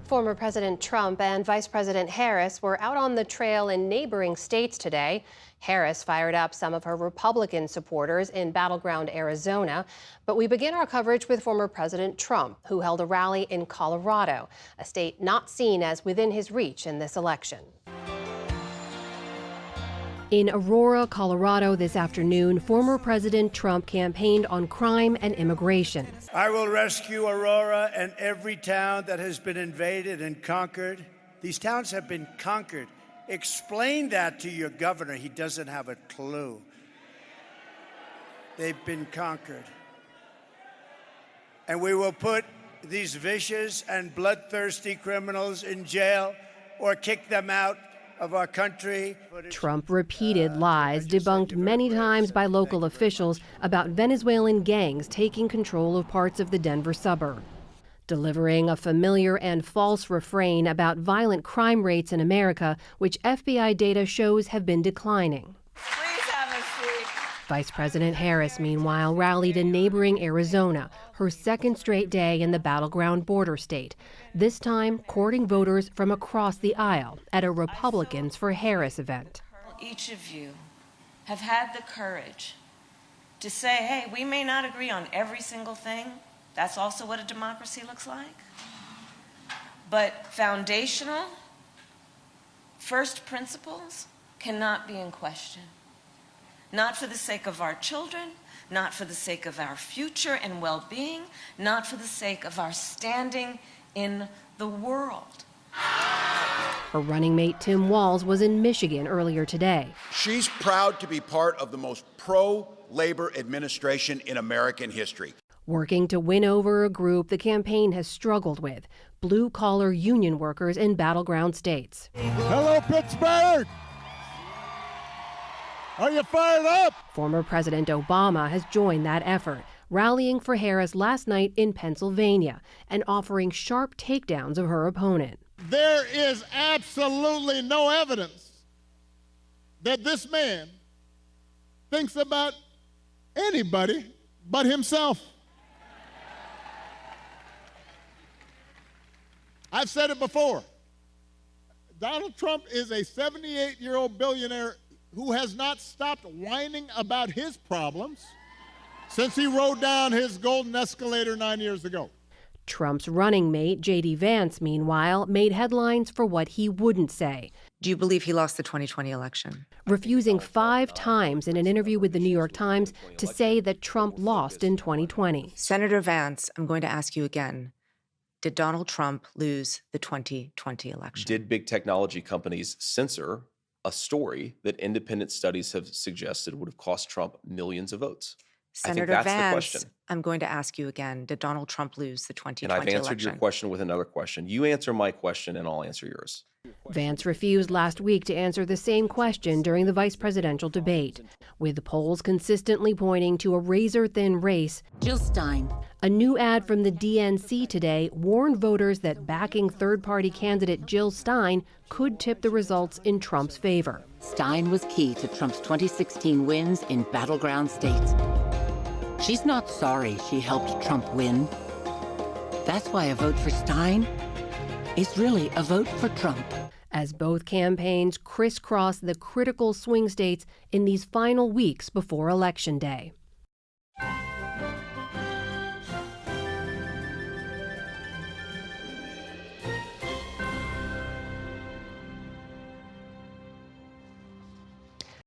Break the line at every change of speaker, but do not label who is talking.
Former President Trump and Vice President Harris were out on the trail in neighboring states today. Harris fired up some of her Republican supporters in battleground Arizona. But we begin our coverage with former President Trump, who held a rally in Colorado, a state not seen as within his reach in this election. In Aurora, Colorado this afternoon, former President Trump campaigned on crime and immigration.
I will rescue Aurora and every town that has been invaded and conquered. These towns have been conquered. Explain that to your governor. He doesn't have a clue. They've been conquered. And we will put these vicious and bloodthirsty criminals in jail or kick them out of our country.
Trump repeated lies debunked many times by local officials about Venezuelan gangs taking control of parts of the Denver suburb, delivering a familiar and false refrain about violent crime rates in America, which FBI data shows have been declining.
Please have a seat.
Vice President Harris, meanwhile, rallied in neighboring Arizona, her second straight day in the battleground border state, this time courting voters from across the aisle at a Republicans for Harris event.
Each of you have had the courage to say, hey, we may not agree on every single thing. That's also what a democracy looks like. But foundational, first principles cannot be in question. Not for the sake of our children, not for the sake of our future and well-being, not for the sake of our standing in the world.
Her running mate Tim Walz was in Michigan earlier today.
She's proud to be part of the most pro-labor administration in American history.
Working to win over a group the campaign has struggled with, blue-collar union workers in battleground states.
Hello, Pittsburgh! Are you fired up?
Former President Obama has joined that effort, rallying for Harris last night in Pennsylvania and offering sharp takedowns of her opponent.
There is absolutely no evidence that this man thinks about anybody but himself. I've said it before. Donald Trump is a 78-year-old billionaire who has not stopped whining about his problems since he rode down his golden escalator 9 years ago.
Trump's running mate, J.D. Vance, meanwhile, made headlines for what he wouldn't say.
Do you believe he lost the 2020 election?
Refusing 5 times in an interview with the New York Times to say that Trump lost in 2020.
Senator Vance, I'm going to ask you again. Did Donald Trump lose the 2020 election?
Did big technology companies censor a story that independent studies have suggested would have cost Trump millions of votes?
Senator
I think that's
Vance,
the question.
I'm going to ask you again. Did Donald Trump lose the 2020
election? And I've answered
election?
your question with another question. You answer my question and I'll answer yours.
Vance refused last week to answer the same question during the vice presidential debate, with polls consistently pointing to a razor-thin race.
Jill Stein.
A new ad from the DNC today warned voters that backing third-party candidate Jill Stein could tip the results in Trump's favor.
Stein was key to Trump's 2016 wins in battleground states. She's not sorry she helped Trump win. That's why a vote for Stein is really a vote for Trump.
As both campaigns crisscross the critical swing states in these final weeks before Election Day.